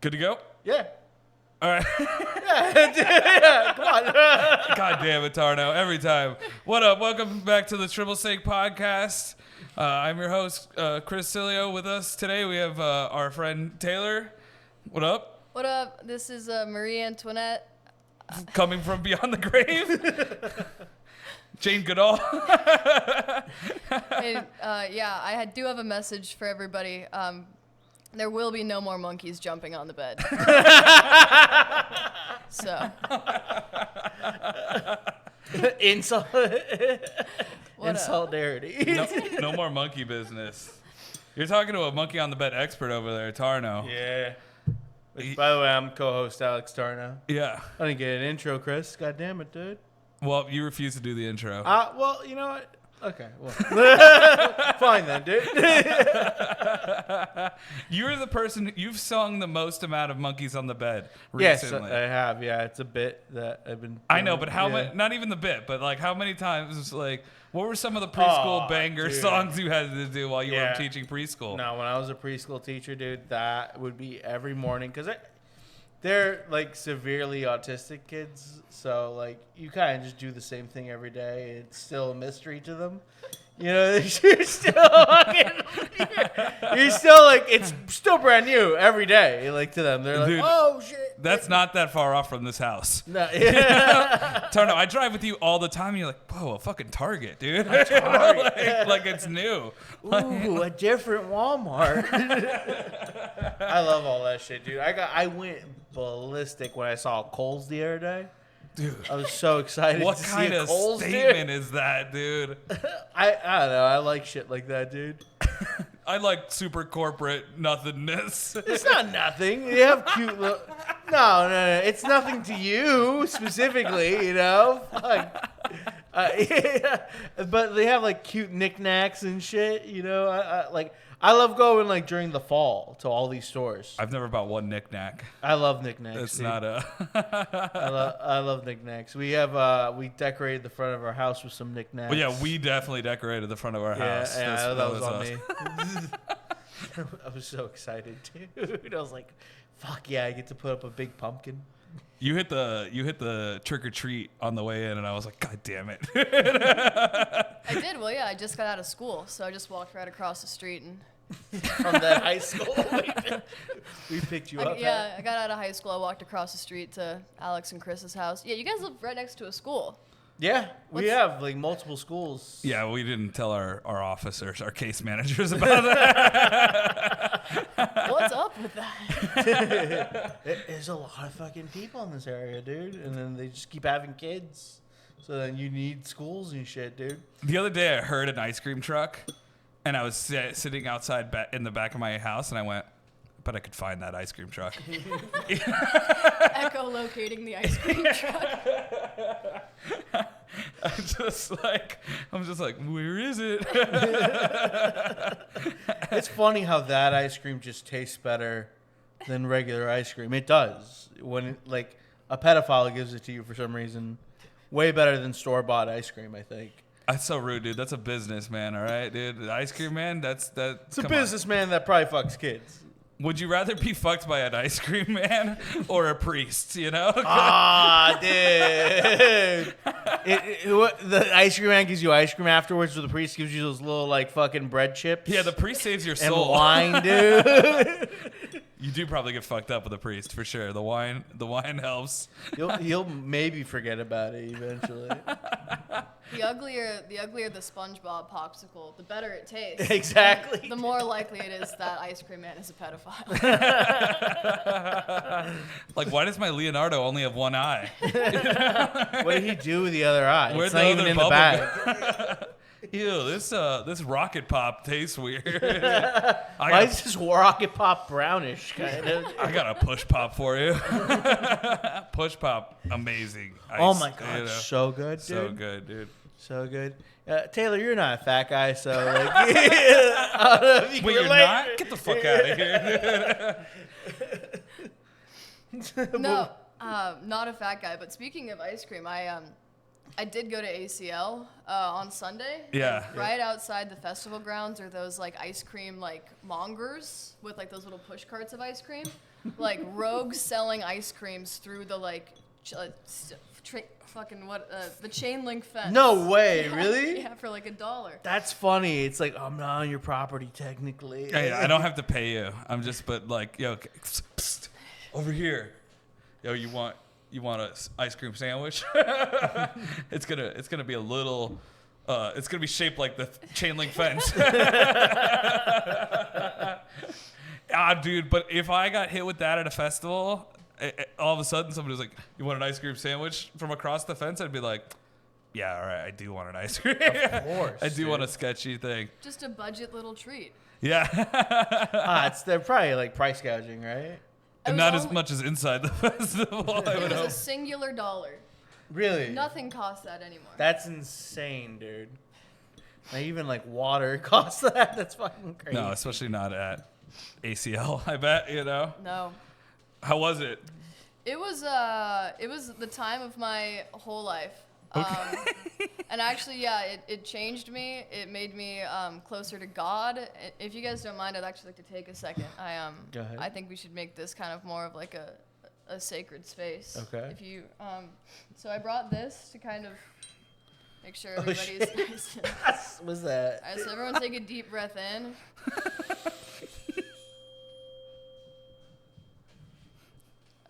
Good to go? Yeah. All right. Yeah, come on. God damn it, Tarno. Every time. What up? Welcome back to the Triple Sake Podcast. I'm your host, Chris Silio. With us today, we have our friend Taylor. What up? What up? This is Marie Antoinette. Coming from beyond the grave. Jane Goodall. And, I do have a message for everybody. There will be no more monkeys jumping on the bed. So. In What solidarity. No more monkey business. You're talking to a monkey on the bed expert over there, Tarno. Yeah. By the way, I'm co-host Alex Tarno. Yeah. I didn't get an intro, Chris. God damn it, dude. Well, you refuse to do the intro. Well, you know what? Okay, well. Fine then, dude. You're the person, you've sung the most amount of monkeys on the bed Yes, recently. I have. Yeah, it's a bit that I've been doing. I know, but how yeah. many, not even the bit, but like how many times, like, what were some of the preschool banger dude. songs you had to do while you were Yeah. teaching preschool? No, when I was a preschool teacher, dude, that would be every morning. Because they're, like, severely autistic kids. So, like, you kind of just do the same thing every day. It's still a mystery to them. You know, you're still like, it's still brand new every day, like, to them. They're like, Dude, oh, shit. That's not that far off from this house. No, yeah. Tarno, I drive with you all the time, and you're like, whoa, a fucking Target, dude. Target. like it's new. Ooh, a different Walmart. I love all that shit, dude. I went ballistic when I saw Kohl's the other day. Dude, I was so excited what to kind see a of Kohl's, statement is that, dude? I don't know. I like shit like that, dude. I like super corporate nothingness. It's not nothing. They have cute little... No. It's nothing to you specifically, you know? Fuck. Yeah. But they have, like, cute knickknacks and shit, you know? I love going, like, during the fall to all these stores. I've never bought one knick-knack. I love knickknacks. It's dude. not a... I love knickknacks. We have we decorated the front of our house with some knickknacks. Well, yeah, we definitely decorated the front of our house. Yeah, that was on us. me. I was so excited, dude. I was like, "Fuck yeah, I get to put up a big pumpkin." You hit the trick or treat on the way in, and I was like, God damn it! I did. Well, yeah, I just got out of school, so I just walked right across the street and. From that high school, we picked you up. Yeah, I got out of high school. I walked across the street to Alex and Chris's house. Yeah, you guys live right next to a school. Yeah, we have like multiple schools. Yeah, we didn't tell our officers, our case managers about that. What's up with that? There's a lot of fucking people in this area, dude, and then they just keep having kids. So then you need schools and shit, dude. The other day, I heard an ice cream truck. And I was sitting outside in the back of my house, and I went, but I could find that ice cream truck. Echolocating the ice cream truck. I'm just like, where is it? It's funny how that ice cream just tastes better than regular ice cream. It does. When like a pedophile gives it to you for some reason, way better than store-bought ice cream, I think. That's so rude, dude. That's a business, man. All right, dude. The ice cream man. It's a businessman that probably fucks kids. Would you rather be fucked by an ice cream man or a priest? You know? Dude. The ice cream man gives you ice cream afterwards, or the priest gives you those little like fucking bread chips. Yeah, the priest saves your and soul. wine, dude. You do probably get fucked up with a priest for sure. The wine helps. You'll maybe forget about it eventually. The uglier the SpongeBob popsicle, the better it tastes. Exactly. The more likely it is that ice cream man is a pedophile. Like, why does my Leonardo only have one eye? What did he do with the other eye? Where'd It's the not even other in the bubble bag. Ew, this rocket pop tastes weird. Why is this rocket pop brownish kind of? I got a push pop for you. Push pop, amazing. Oh my god, so good, dude. So good, dude. So good. Taylor, you're not a fat guy, so like. I don't know if you Wait, can you're relate. not? Get the fuck out of here. No, not a fat guy. But speaking of ice cream, I did go to ACL on Sunday. Yeah. Right outside the festival grounds are those like ice cream like mongers with like those little push carts of ice cream. like rogues selling ice creams through the like the chain link fence. No way, Yeah, really? Yeah, for like $1. That's funny. It's like, I'm not on your property technically. Hey, I don't have to pay you. I'm just, but like, yo, psst, over here. Yo, you want a ice cream sandwich? It's gonna be a little. It's gonna be shaped like the chain link fence. Dude. But if I got hit with that at a festival, all of a sudden somebody was like, "You want an ice cream sandwich?" from across the fence, I'd be like, "Yeah, all right, I do want an ice cream. Of course, I do want a sketchy thing." Just a budget little treat. Yeah. They're probably like price gouging, right? And not as much as inside the festival. It was a singular $1. Really? Nothing costs that anymore. That's insane, dude. Not even like water costs that. That's fucking crazy. No, especially not at ACL. I bet, you know. No. How was it? It was the time of my whole life. And actually, yeah, it changed me. It made me closer to God. If you guys don't mind, I'd actually like to take a second. Go ahead. I think we should make this kind of more of like a sacred space. Okay. If you so I brought this to kind of make sure Oh, everybody's shit. nice. What's that? All right, so everyone take a deep breath in.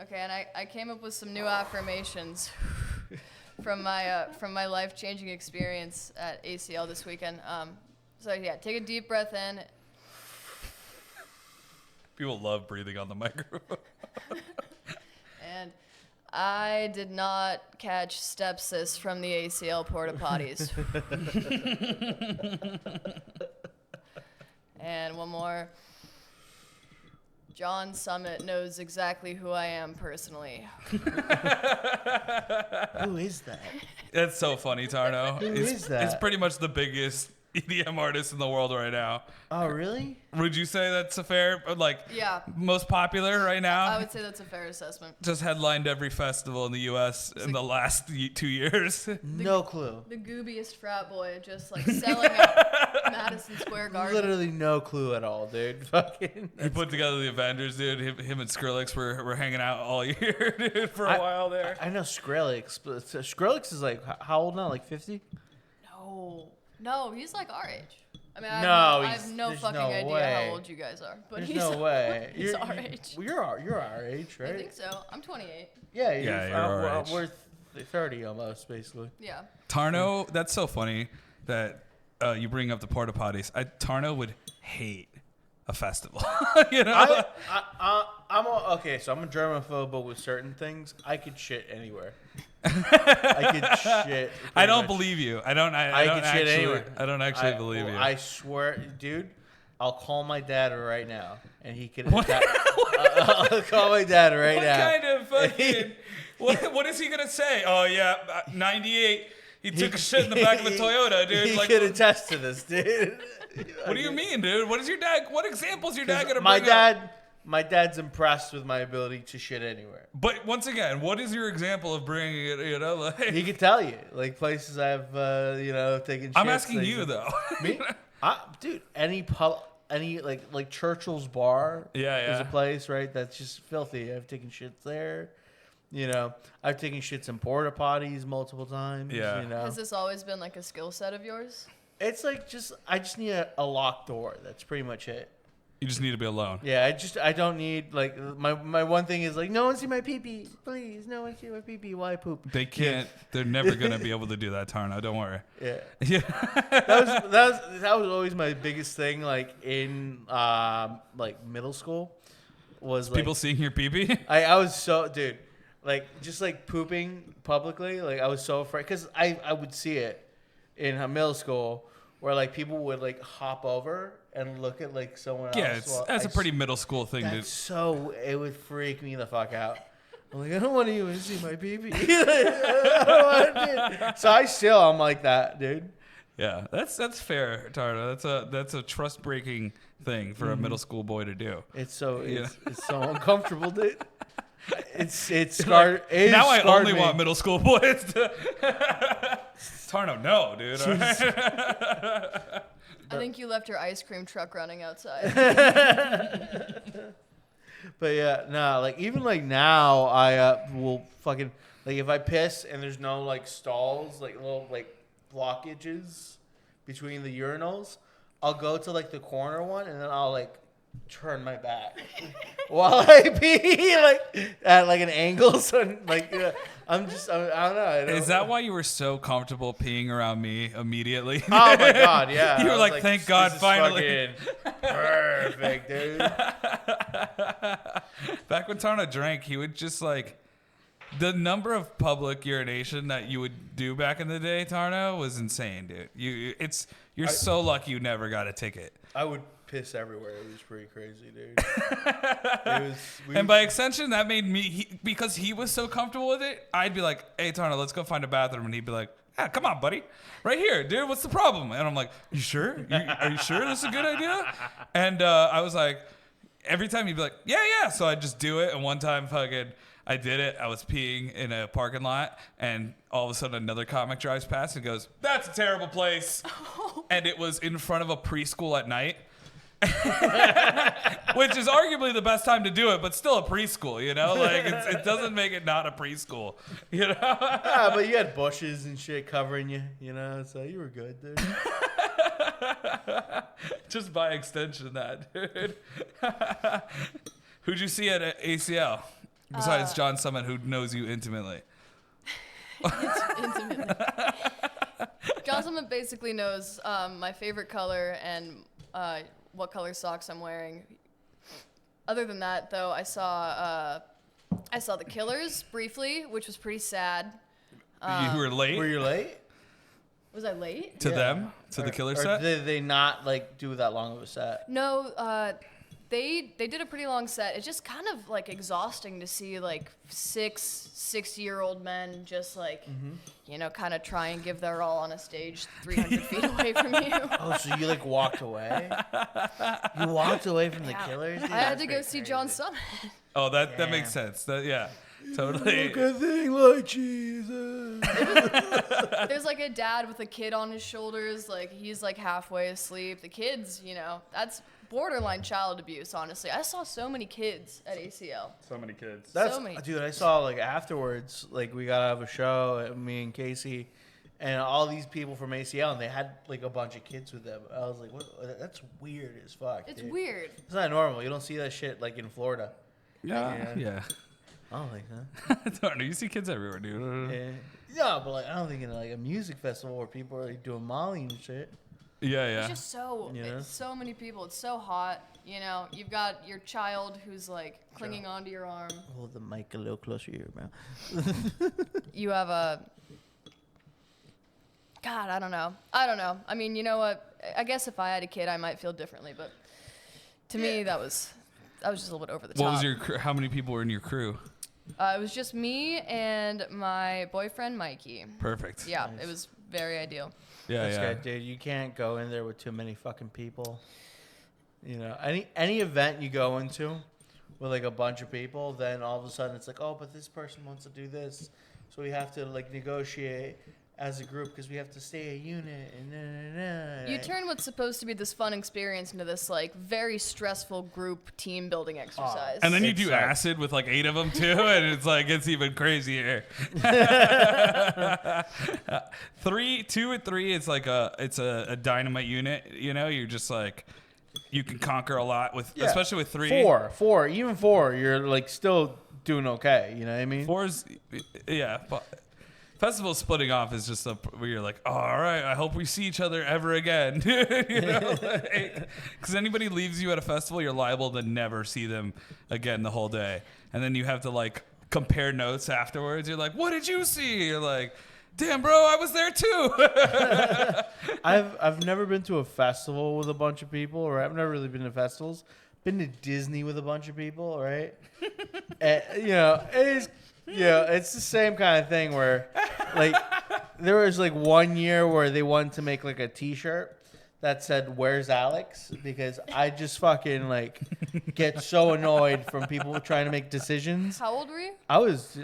Okay, and I came up with some new affirmations from my life-changing experience at ACL this weekend. So yeah, take a deep breath in. People love breathing on the microphone. And I did not catch stepsis from the ACL porta potties. And one more. John Summit knows exactly who I am personally. Who is that? That's so funny, Tarno. Who is that? It's pretty much the biggest EDM artist in the world right now. Oh, really? Would you say that's a fair, Yeah. most popular right now? I would say that's a fair assessment. Just headlined every festival in the U.S. in the last 2 years. No clue. The goobiest frat boy just like selling out Madison Square Garden. Literally no clue at all, dude. Fucking. He put together the Avengers, dude. Him and Skrillex were hanging out all year, dude, for a while there. I know Skrillex, but Skrillex is like how old now? Like 50? No, he's like our age. I mean, I have no there's fucking no idea way. how old you guys are, but There's he's no way. He's our age. You're our age, right? I think so. I'm 28. Yeah, you're our age. We're 30 almost, basically. Yeah. Tarno, that's so funny that you bring up the porta potties. Tarno would hate a festival. You know? Okay, so I'm a germaphobe, but with certain things, I could shit anywhere. I could shit. I don't believe you. I don't shit anywhere. I don't actually believe you. I swear, dude. I'll call my dad right now, and he can. What? I'll call my dad right What now. kind of fucking? What is he gonna say? Oh yeah, 98. He took a shit in the back of a Toyota, dude. He Like, could attest to this, dude. what do you mean, dude? What is your dad? What examples your dad gonna bring up? My dad's impressed with my ability to shit anywhere. But once again, what is your example of bringing it? You know, like He could tell you, like places I've, taken. Shits, I'm asking like, you though. Me, dude. Any like Churchill's Bar. Yeah. Is a place, right? That's just filthy. I've taken shits there. You know, I've taken shits in porta potties multiple times. Yeah. You know, Has this always been like a skill set of yours? it's like I just need a locked door. That's pretty much it. You just need to be alone. Yeah, I don't need like my one thing is like no one see my pee pee, please. No one see my pee pee. Why poop? They can't. They're never gonna be able to do that, Tarno. Don't worry. Yeah. Yeah. That was always my biggest thing. Like in like middle school, was like, People seeing your pee-pee? I was so dude, like just like pooping publicly. Like I was so afraid because I would see it in middle school where like people would like hop over and look at like someone else. Yeah, that's a pretty middle school thing, dude. So it would freak me the fuck out. I'm like, I don't want to even see my pee-pee. So I'm like that, dude. Yeah, that's fair, Tarno. That's a trust breaking thing for a middle school boy to do. It's so Yeah. it's so uncomfortable, dude. It's scarred. Like, now I only me. want middle school boys to. Tarno, no, dude. All right? I think you left your ice cream truck running outside. But yeah, no, like even like now, I will fucking like if I piss and there's no like stalls, like little like blockages between the urinals, I'll go to like the corner one and then I'll like turn my back while I pee like at like an angle. So like I don't know. Is that why you were so comfortable peeing around me immediately? Oh my god, yeah. You were I was like, thank God, this is finally. fucking perfect, dude. Back when Tarno drank, he would just like the number of public urination that you would do back in the day, Tarno, was insane, dude. You're so lucky you never got a ticket. I would piss everywhere. It was pretty crazy, dude. And by extension, that made me, because he was so comfortable with it, I'd be like, hey, Tarno, let's go find a bathroom. And he'd be like, yeah, come on, buddy. Right here, dude. What's the problem? And I'm like, you sure? Are you sure this is a good idea? And I was like, every time he'd be like, yeah. So I'd just do it. And one time, I did it. I was peeing in a parking lot, and all of a sudden another comic drives past and goes, that's a terrible place. And it was in front of a preschool at night. Which is arguably the best time to do it, but still a preschool, you know? Like, it doesn't make it not a preschool, you know? Yeah, but you had bushes and shit covering you, you know? So you were good, dude. Just by extension, that, dude. Who'd you see at ACL? Besides John Summit, who knows you intimately. Intimately. John Summit basically knows my favorite color and what color socks I'm wearing. Other than that, though, I saw the Killers briefly, which was pretty sad. You were late? Were you late? Was I late? To them? To the Killer or set? did they not, like, do that long of a set? No, they did a pretty long set. It's just kind of, like, exhausting to see, like, six-year-old men just, like, you know, kind of try and give their all on a stage 300 feet away from you. Oh, so you, like, walked away? You walked away from the Killers? Dude, I had to go see John Summit. Oh, that makes sense. Yeah, totally. Look a thing like Jesus. There's like a dad with a kid on his shoulders, like he's like halfway asleep. The kids, you know, that's borderline child abuse, honestly. I saw so many kids at ACL. So many kids. Dude, I saw, like, afterwards, like, we got out of a show, me and Casey, and all these people from ACL, and they had, like, a bunch of kids with them. I was like, what? That's weird as fuck, It's dude. weird. It's not normal. You don't see that shit, like, in Florida. Yeah. I don't think so. Tarno, you see kids everywhere, dude. Yeah. No, but, like, I don't think in, like, a music festival where people are, like, doing Molly and shit. Yeah. It's just it's so many people. It's so hot. You know, you've got your child who's like clinging onto your arm. Hold the mic a little closer to your mouth. You have a. God, I don't know. I mean, you know what? I guess if I had a kid, I might feel differently. But to me, that was just a little bit over the top. What was your crew? How many people were in your crew? It was just me and my boyfriend, Mikey. Perfect. Yeah, Nice. It was very ideal. That's Yeah. good, dude. You can't go in there with too many fucking people. You know, any event you go into with like a bunch of people, then all of a sudden it's like, oh, but this person wants to do this, so we have to like negotiate as a group because we have to stay a unit and You turn what's supposed to be this fun experience into this like very stressful group team building exercise. And then you It do sucks. acid with like 8 of them too, and it's like it's even crazier. 2 and 3, it's like a dynamite unit. You know, you're just like you can conquer a lot with, especially with 3. 4, even 4, you're like still doing okay. You know what I mean? 4's, yeah. Festival splitting off is just where you're like, oh, all right, I hope we see each other ever again. You know, because anybody leaves you at a festival, you're liable to never see them again the whole day. And then you have to like compare notes afterwards. You're like, what did you see? You're like, damn, bro, I was there too. I've never been to a festival with a bunch of people, or I've never really been to festivals. Been to Disney with a bunch of people, right? And, you know, it's the same kind of thing where, like, there was like one year where they wanted to make like a T-shirt that said, "Where's Alex?" Because I just fucking like get so annoyed from people trying to make decisions. How old were you? I was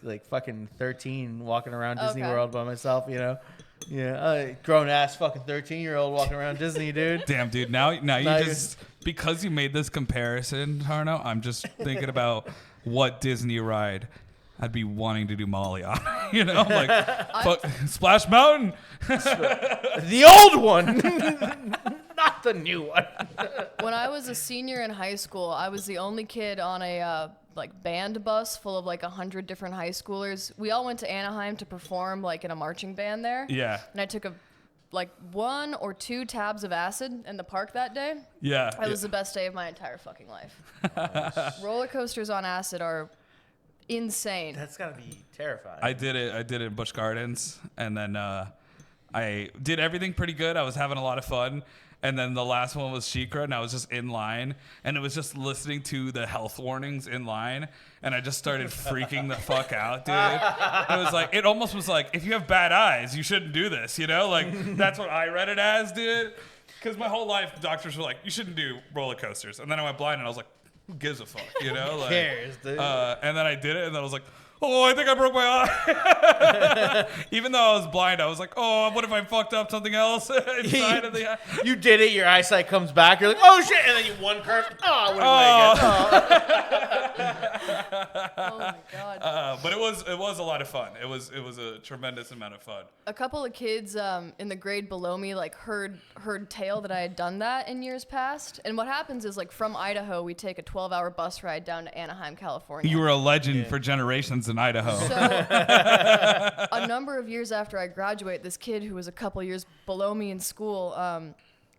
like fucking 13, walking around Disney Okay. World by myself. Yeah, grown ass fucking 13-year-old walking around Disney, dude. Damn, dude. Now you Now just because you made this comparison, Tarno. I'm just thinking about what Disney ride I'd be wanting to do Molly on. Like fuck, Splash Mountain. The old one, not the new one. When I was a senior in high school, I was the only kid on a band bus full of 100 different high schoolers. We all went to Anaheim to perform in a marching band there. Yeah. And I took 1 or 2 tabs of acid in the park that day. Yeah. It was the best day of my entire fucking life. Roller coasters on acid are insane. That's gotta be terrifying. I did it in Busch Gardens, and then I did everything pretty good. I was having a lot of fun. And then the last one was Shikra, and I was just in line, and it was just listening to the health warnings in line, and I just started freaking the fuck out, dude. It almost was like, if you have bad eyes, you shouldn't do this, That's what I read it as, dude. Because my whole life, doctors were like, you shouldn't do roller coasters. And then I went blind, and I was like, who gives a fuck, Who cares, dude? And then I did it, and then I was like, oh, I think I broke my eye. Even though I was blind, I was like, oh, what if I fucked up something else inside of the eye? You did it, your eyesight comes back, you're like, oh shit, and then you one curve. Oh, what did I Oh my god. But it was a lot of fun. It was a tremendous amount of fun. A couple of kids in the grade below me heard tale that I had done that in years past. And what happens is from Idaho, we take a 12-hour bus ride down to Anaheim, California. You were a legend for generations in Idaho. So a number of years after I graduate, this kid who was a couple years below me in school,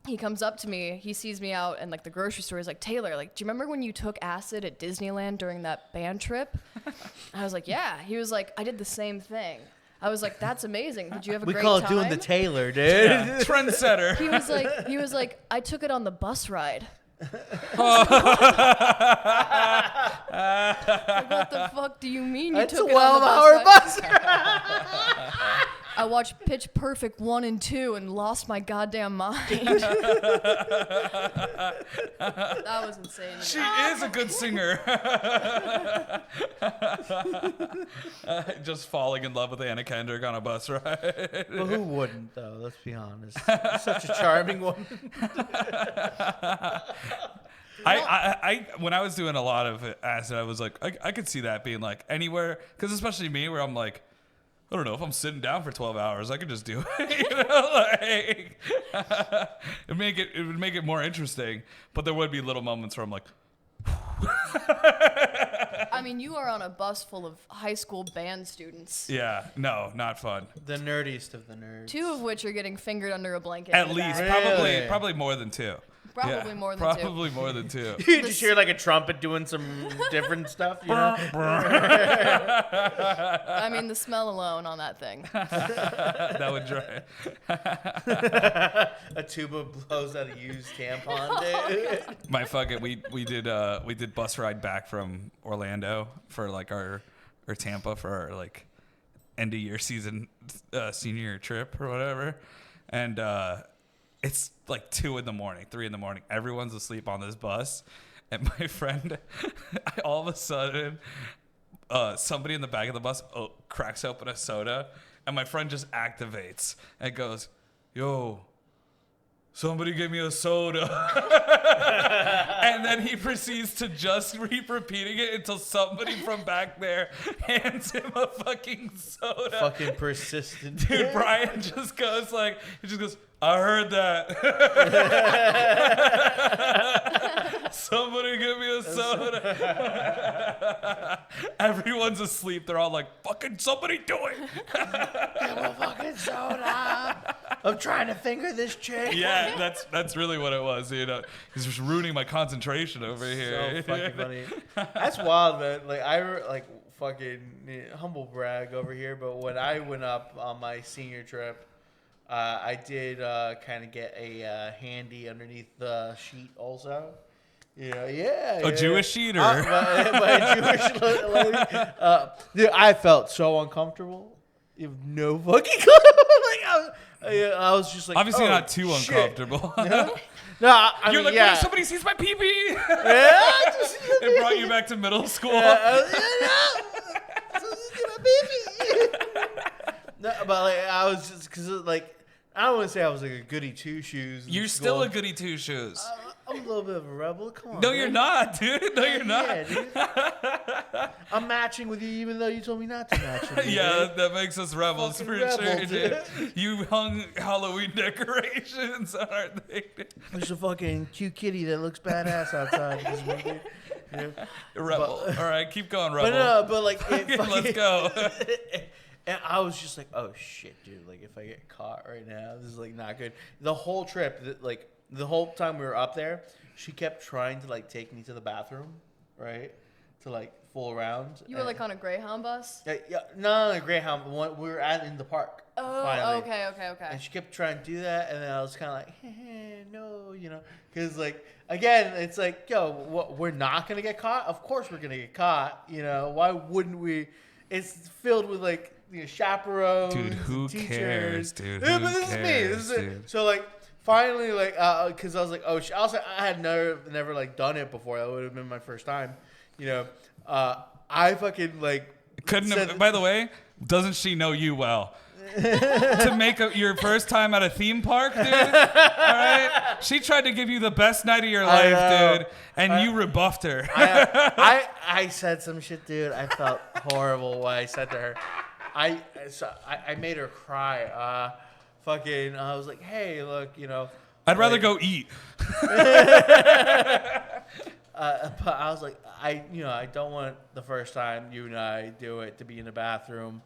he comes up to me, he sees me out in the grocery store. He's like, Taylor, do you remember when you took acid at Disneyland during that band trip? I was like, yeah. He was like, I did the same thing. I was like, that's amazing. Did you have a great time? We call it doing the Taylor, dude. Yeah. Trendsetter. He was like, I took it on the bus ride. Like, what the fuck do you mean you That's took a it on the 12-hour bus bus ride? I watched Pitch Perfect 1 and 2 and lost my goddamn mind. That was insane. She is a good singer. Just falling in love with Anna Kendrick on a bus ride. Well, who wouldn't, though? Let's be honest. Such a charming woman. I when I was doing a lot of acid, I was like, I could see that being anywhere, because especially me, where I'm like, I don't know, if I'm sitting down for 12 hours, I could just do it. It would make it more interesting, but there would be little moments where I'm like, I mean, you are on a bus full of high school band students. yeah, no, not fun. The nerdiest of the nerds. 2 of which are getting fingered under a blanket. At in the least, back. Really? probably more than 2. Probably Yeah, more than 2. Probably more than 2. You just hear a trumpet doing some different stuff, I mean, the smell alone on that thing. That would dry. A tuba blows out a used tampon, dude. My fucking we did bus ride back from Orlando for our Tampa for our end of year season senior year trip or whatever, and it's 2 in the morning, 3 in the morning. Everyone's asleep on this bus, and my friend, all of a sudden, somebody in the back of the bus cracks open a soda, and my friend just activates and goes, "Yo, somebody give me a soda." And then he proceeds to just keep repeating it until somebody from back there hands him a fucking soda. Fucking persistent. Dude, Brian just goes he just goes, I heard that. Somebody give me a soda. Everyone's asleep. They're all like, fucking somebody do it. Give a fucking soda. I'm trying to finger this chick. Yeah, that's really what it was. He's just ruining my concentration over here. So fucking funny. That's wild, man. Fucking humble brag over here, but when I went up on my senior trip, I did kind of get a handy underneath the sheet also. A Jewish sheet or? My Jewish lady. Dude, I felt so uncomfortable. You have no fucking clue. I was just like, Obviously oh, not too shit. uncomfortable. No, I You're mean, like, yeah. what if somebody sees my pee-pee? Yeah, I just see It brought you back to middle school. No, but like I was just because like I don't want to say I was like a goody two shoes. You're still a goody two shoes. I'm a little bit of a rebel. Come on. No, man. you're not, dude. No, you're not. Yeah, dude. I'm matching with you even though you told me not to match with you. Yeah, dude. that makes us rebels Fucking for rebel, sure, dude. dude. You hung Halloween decorations on our thing. There's a fucking cute kitty that looks badass outside. Of this movie. Yeah. Rebel. All right, keep going, But rebel. no, but like, it Let's fucking- go. And I was just like, oh shit, dude. Like, if I get caught right now, this is like not good. The whole trip, like the whole time we were up there, she kept trying to like take me to the bathroom, right? To like fool around. You were like on a Greyhound bus? Yeah, no, the Greyhound. We were in the park. Oh, finally. okay. And she kept trying to do that, and then I was kind of like, no, because like again, it's like, yo, we're not gonna get caught. Of course, we're gonna get caught. Why wouldn't we? It's filled with like chaperones, Dude, who and teachers. cares, dude? Yeah, Who but this cares, is me. dude? So like, finally, like, because I was like, oh, also I had never like done it before. That would have been my first time. I fucking like Couldn't said- have, by the way, doesn't she know you well? To make your first time at a theme park, dude. All right, she tried to give you the best night of your I know. life, dude, and you rebuffed her. I said some shit, dude. I felt horrible what I said to her. I made her cry. I was like, hey, look, I'd rather like- go eat. But I was like, I don't want the first time you and I do it to be in the bathroom.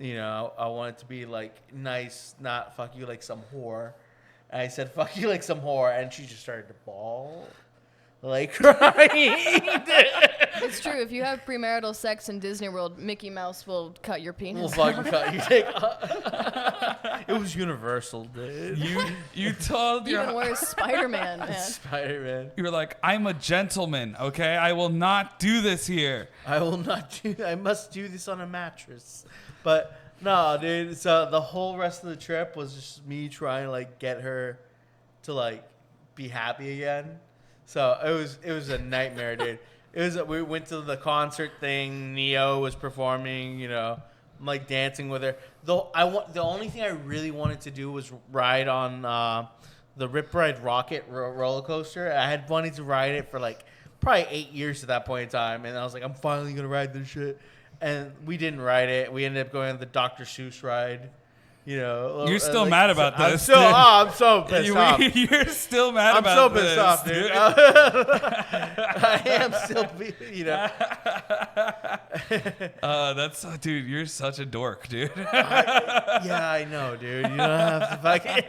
I want it to be like nice, not fuck you like some whore. And I said, fuck you like some whore. And she just started to bawl, like crying. It's true. If you have premarital sex in Disney World, Mickey Mouse will cut your We'll penis. fucking cut you. It was universal, dude. You told Even your worse, Spider-Man, man. Spider-Man. you were like, I'm a gentleman, okay? I will not do this here. I will not do. I must do this on a mattress. But no, dude. So the whole rest of the trip was just me trying to like get her to like be happy again. So it was a nightmare, dude. We went to the concert thing. Neo was performing. I'm like dancing with her. The only thing I really wanted to do was ride on the Rip Ride Rocket roller coaster. I had wanted to ride it for like probably 8 years at that point in time, and I was like, I'm finally gonna ride this shit. And we didn't ride it. We ended up going on the Dr. Seuss ride. You're still mad about this. I'm so pissed off. You're still mad I'm so about pissed this, off, dude. I am still, That's dude. You're such a dork, dude. Yeah, I know, dude. You don't have to fucking.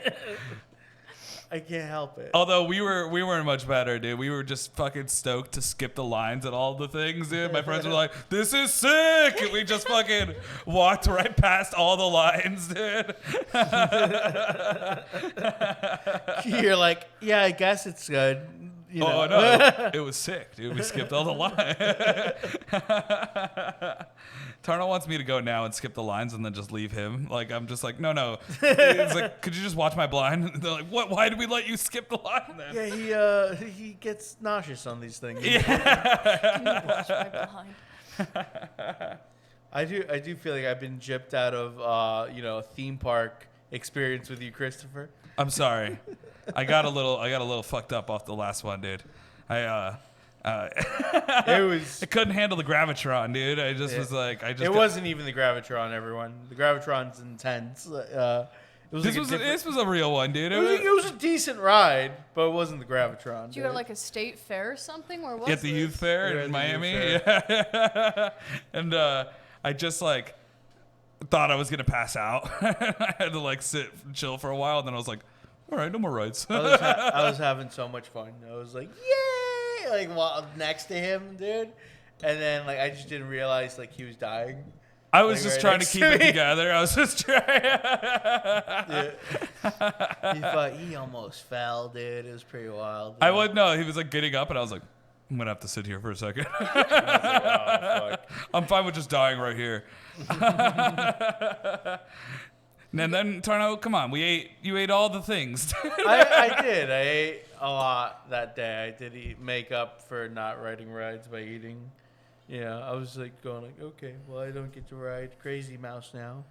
I can't help it. Although we weren't much better, dude. We were just fucking stoked to skip the lines at all the things, dude. My friends were like, "This is sick," and we just fucking walked right past all the lines, dude. You're like, yeah, I guess it's good. Oh no, it was sick, dude. We skipped all the lines. Tarno wants me to go now and skip the lines and then just leave him. Like, I'm just like, no. He's like, could you just watch my blind? They're like, what? Why did we let you skip the line then? Yeah, he gets nauseous on these things. Can you watch my behind? I do feel like I've been gypped out of a theme park experience with you, Christopher. I'm sorry. I got a little fucked up off the last one, dude. It was. I couldn't handle the gravitron, dude. I just was like, It wasn't even the gravitron, everyone. The gravitron's intense. This was a real one, dude. It was a decent ride, but it wasn't the gravitron. Did you go to like a state fair or something? Where was at the this? youth fair Yeah, at in the Miami. youth Yeah. And I just like thought I was gonna pass out. I had to like sit and chill for a while, and then I was like, all right, no more rides. I was having so much fun. I was like, yay! Like while next to him, dude. And then like I just didn't realize like he was dying. I was Like, just right trying to next keep to it me. together. I was just trying. Yeah. He almost fell, dude. It was pretty wild. I wouldn't know. He was like getting up, and I was like, I'm gonna have to sit here for a second. I was like, oh, fuck. I'm fine with just dying right here. And then Tarno, come on, you ate all the things. I did. I ate a lot that day. I did make up for not riding rides by eating. Yeah, I was like going like, okay, well I don't get to ride Crazy Mouse now.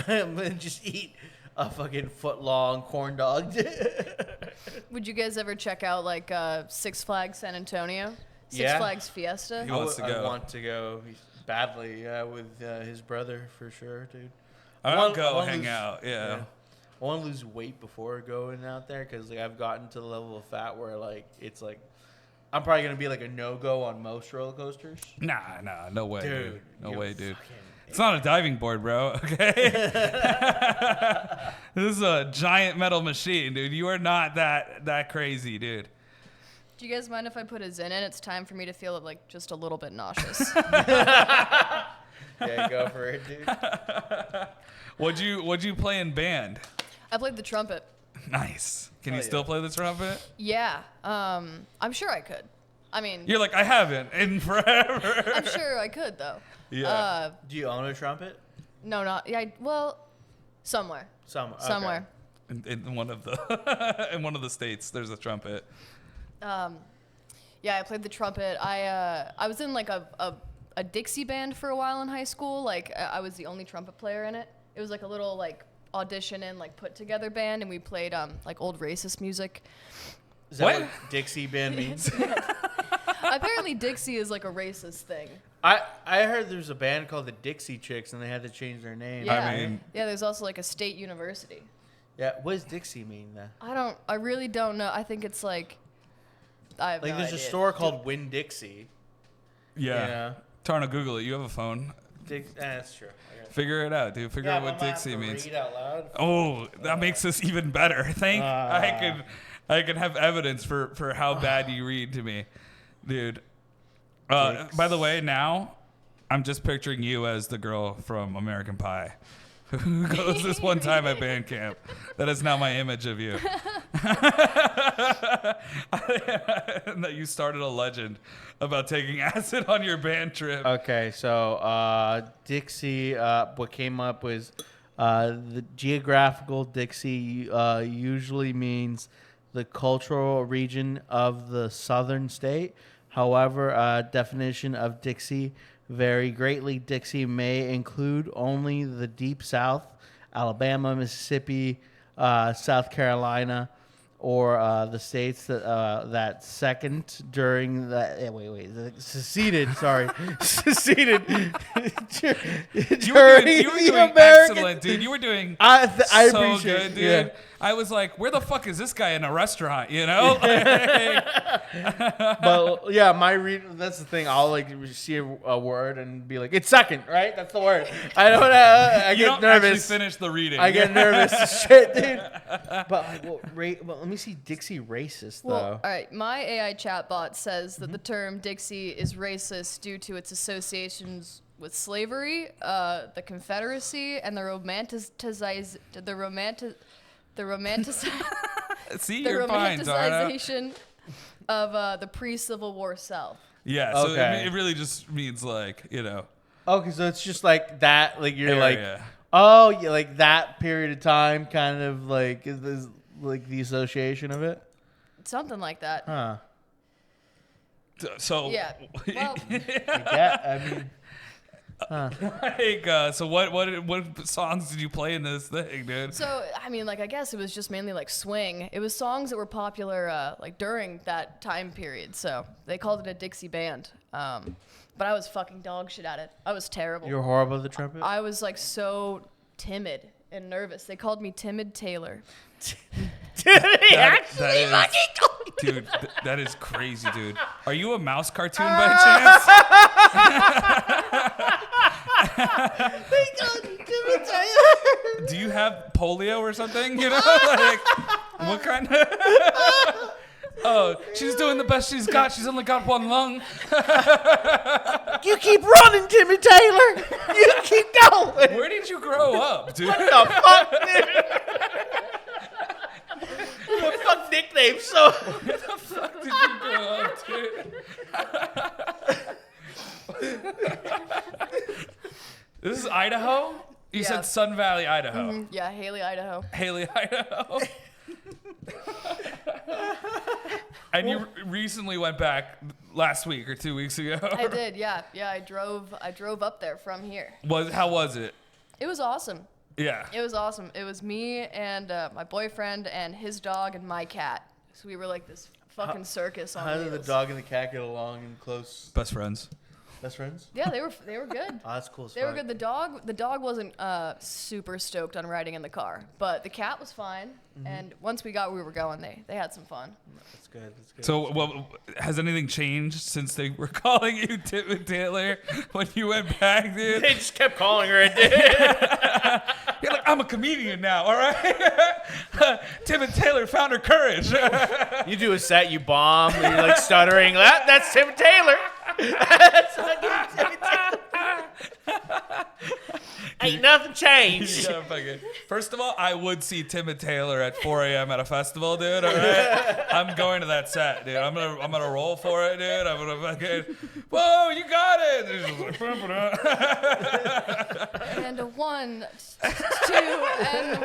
I'm gonna just eat a fucking foot-long corn dog. Would you guys ever check out like Six Flags San Antonio? Six Yeah. Flags Fiesta? He wants to go. I want to go badly, with his brother for sure, dude. I wanna- don't go wanna hang lose- out. Yeah. I want to lose weight before going out there because like I've gotten to the level of fat where like it's like I'm probably gonna be like a no-go on most roller coasters. Nah, no way, dude. Dude, No you're way, dude. fucking- It's not a diving board, bro. Okay. This is a giant metal machine, dude. You are not that crazy, dude. Do you guys mind if I put a Zen in? It's time for me to feel like just a little bit nauseous. Yeah, go for it, dude. What'd you play in band? I played the trumpet. Nice. Can Oh, you yeah. still play the trumpet? Yeah. I'm sure I could. I mean, You're like, I haven't in forever. I'm sure I could though. Yeah. Do you own a trumpet? No, not yeah. Well, somewhere. Somewhere. Somewhere. In one of the in one of the states, there's a trumpet. Yeah, I played the trumpet. I was in like a Dixie band for a while in high school. Like I was the only trumpet player in it. It was like a little like audition and like put together band, and we played like old racist music. Is that What? what Dixie band means? Apparently Dixie is like a racist thing. I heard there's a band called the Dixie Chicks and they had to change their name. Yeah. mean- yeah, there's also like a state university. Yeah, what does Dixie mean then? I really don't know. I think it's like I have Like no there's a idea. store called Win Dixie. Yeah. Yeah. Tarno, Google it. You have a phone. That's true. Figure it out, dude. Figure out what Dixie means. Read out loud. Oh, that makes this even better. I can have evidence for how bad you read to me, dude. By the way, now I'm just picturing you as the girl from American Pie who goes this one time at band camp. That is now my image of you. That you started a legend about taking acid on your band trip. Okay, so Dixie, what came up was the geographical Dixie usually means the cultural region of the southern state. However, definition of Dixie vary greatly. Dixie may include only the deep south, Alabama, Mississippi, South Carolina, or the states that second during the seceded. Sorry, seceded You were doing excellent, dude. You were doing I so appreciate good, dude. Yeah. I was like, where the fuck is this guy in a restaurant, you know? But yeah, that's the thing. I'll like see a word and be like, it's second, right? That's the word. I don't know. I You get don't actually nervous. finish the reading. I get nervous as shit, dude. But like, well, let me see Dixie racist though. Well, all right. My AI chatbot says that the term Dixie is racist due to its associations with slavery, the Confederacy, and the See, you're fine, Tarno. romanticization of the pre-Civil War South. Yeah, so Okay. it really just means like, Okay, so it's just like that. Like you're area. like, oh, yeah, like that period of time, kind of like is like the association of it. Something like that. Huh. So Yeah. Well, I mean. like, so what songs did you play in this thing, dude? so I mean, like I guess it was just mainly like swing. It was songs that were popular like during that time period. So they called it a Dixie band. But I was fucking dog shit at it. I was terrible. You're horrible at the trumpet. I was like so timid and nervous. They called me Timid Taylor. That is, dude, that is crazy, dude. Are you a mouse cartoon by chance? Do you have polio or something? You know, like what kind of? Oh, she's doing the best she's got. She's only got one lung. You keep running, Timmy Taylor. You keep going. Where did you grow up, dude? What the fuck, dude? The fuck nickname? So Where the fuck did you grow up, dude? This is Idaho? You said said Sun Valley, Idaho. Mhm. Yeah, Haley, Idaho. Haley, Idaho. And you recently went back last week or 2 weeks ago. I did, yeah. Yeah, I drove up there from here. How was it? It was awesome. Yeah. It was awesome. It was me and my boyfriend and his dog and my cat. So we were like this fucking circus on How wheels. did the dog and the cat get along and close? Best friends. Best friends? Yeah, they were good. Oh, that's cool as They were fuck. good. The dog wasn't super stoked on riding in the car, but the cat was fine. Mm-hmm. And once we got where we were going, they had some fun. That's good. That's good. So, has anything changed since they were calling you Tim and Taylor when you went back, dude? They just kept calling her a dick. You're like, I'm a comedian now, all right? Tim and Taylor found her courage. You do a set, you bomb, and you're like stuttering. That's Tim Taylor. That's fucking Tim Taylor. Ain't nothing changed. Yeah, first of all, I would see Tim and Taylor at 4 a.m. at a festival, dude. All right, I'm going to that set, dude. I'm gonna roll for it, dude. I'm gonna fucking, whoa, you got it. And a 1, 2, and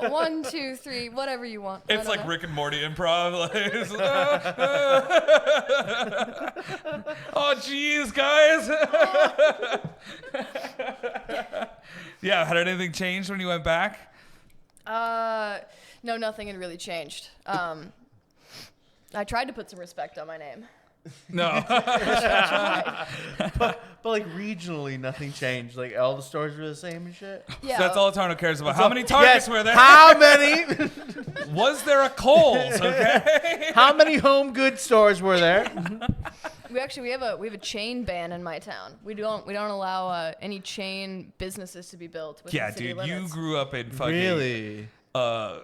a 1, 2, 3, whatever you want. I It's don't like know. Rick and Morty improv. Like, oh, jeez, guys. Yeah, had anything changed when you went back? No, nothing had really changed. I tried to put some respect on my name. No. But like regionally, nothing changed. Like all the stores were the same and shit. Yeah, That's all Tarno cares about. How many targets Yes, were there? How many? Was there a Kohl's? Okay. How many home goods stores were there? we have a chain ban in my town. We don't allow any chain businesses to be built within Yeah, city dude, limits. you grew up in fucking Really? a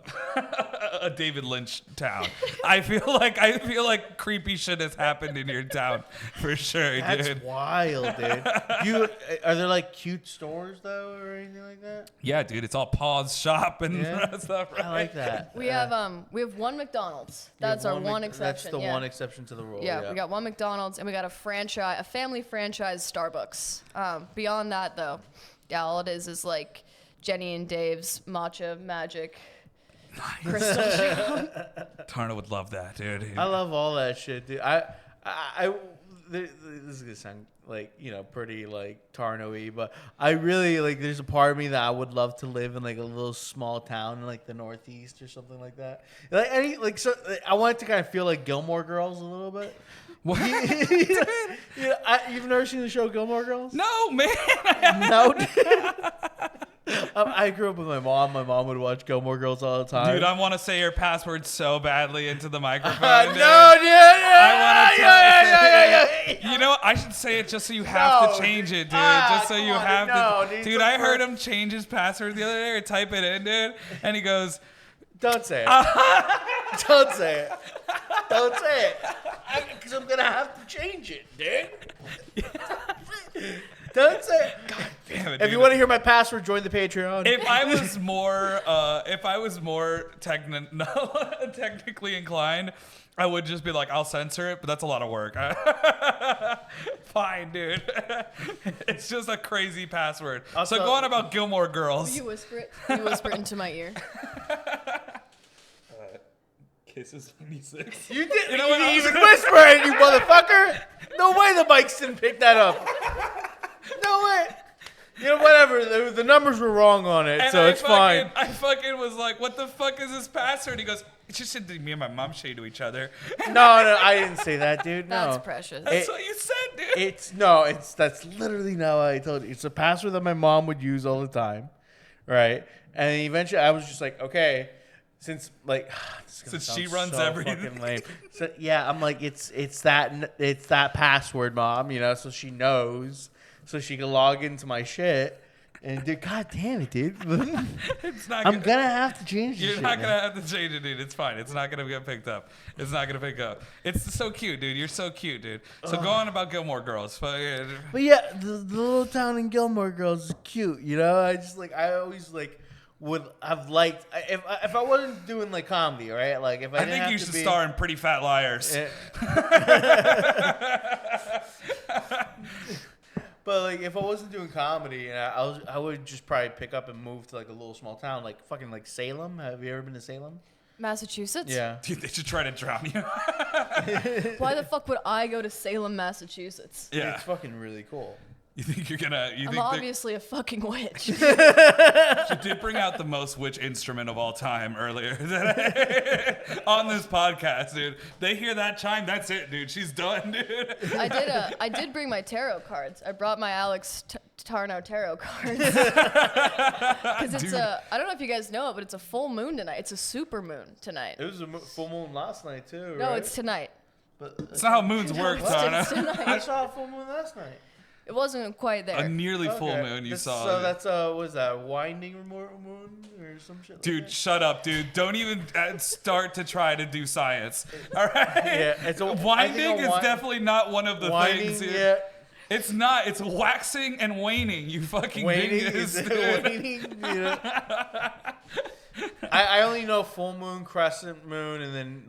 David Lynch town. I feel like creepy shit has happened in your town for sure, That's dude. wild, dude. Are there like cute stores though, or anything like that? Yeah, dude, it's all Paws Shop and Yeah? stuff. Right? I like that. We have one McDonald's. That's our one exception. That's the yeah. one exception to the rule. Yeah, we got one McDonald's and we got a family franchise Starbucks. Beyond that, though, yeah, all it is like Jenny and Dave's matcha magic crystal shot. Tarno would love that, dude. I love all that shit, dude. This is gonna sound like, you know, pretty like Tarno-y, but I really like. There's a part of me that I would love to live in like a little small town in like the Northeast or something like that. I want it to kind of feel like Gilmore Girls a little bit. What? You've never seen the show Gilmore Girls? No, man. No. I grew up with my mom. My mom would watch Gilmore Girls all the time. Dude, I want to say your password so badly into the microphone. no, dude. dude. I want to. You know what? I should say it just so you have No, to change it, dude. just so come you on, have no, to. dude, Dude, I heard him change his password the other day or type it in, dude. And he goes, Don't say it. Don't say it. Don't say it. Because I'm going to have to change it, dude. Don't say it. damn it, If you want to hear my password, join the Patreon. If I was more technically inclined, I would just be like, I'll censor it, but that's a lot of work. Fine, dude. It's just a crazy password. So go on about Gilmore Girls. You whisper it. You whisper it into my ear. Kisses 26. You didn't You know what? even whisper it, you motherfucker. No way the mics didn't pick that up. No way. You know, whatever. The numbers were wrong on it, And so it's fine. I fucking was like, what the fuck is this password? He goes, it's just something me and my mom say to each other. No, I didn't say that, dude. No. That's precious. That's what you said, dude. That's literally not what I told you. It's a password that my mom would use all the time, right? And eventually, I was just like, okay, since like, Since she runs everything. fucking lame. So yeah, I'm like, it's that password, mom. You know, so she knows, so she can log into my shit. And dude, god damn it, dude. It's not. I'm gonna have to change. You're this not shit gonna now. have to change it, dude. It's fine. It's not gonna get picked up. It's not gonna pick up. It's so cute, dude. You're so cute, dude. So go on about Gilmore Girls. But yeah, the little town in Gilmore Girls is cute. You know, I always like would have liked if I wasn't doing like comedy, right? Like if I I didn't think have you to should be, star in Pretty Fat Liars. Eh. But like, if I wasn't doing comedy, I would just probably pick up and move to like a little small town, like fucking like Salem. Have you ever been to Salem? Massachusetts? Yeah. Dude, they should try to drown you. Why the fuck would I go to Salem, Massachusetts? Yeah. It's fucking really cool. You think you're gonna? You I'm think obviously a fucking witch. she did bring out the most witch instrument of all time earlier on this podcast, dude. They hear that chime, that's it, dude. She's done, dude. I did bring my tarot cards. I brought my Alex Tarno tarot cards. Because it's I don't know if you guys know it, but it's a full moon tonight. It's a super moon tonight. It was a full moon last night too. No, right? it's tonight. But It's not how moons work, It's Tarno. tonight. I saw a full moon last night. It wasn't quite there. A nearly full Okay. moon you saw. So that's what is that, winding moon or some shit? Dude, like shut up, dude. Don't even start to try to do science. All right? Yeah, it's Winding is definitely not one of the winding, things. Dude. yeah. It's not. It's waxing and waning. You fucking Waning dingus, is dude. waning. You know? I only know full moon, crescent moon, and then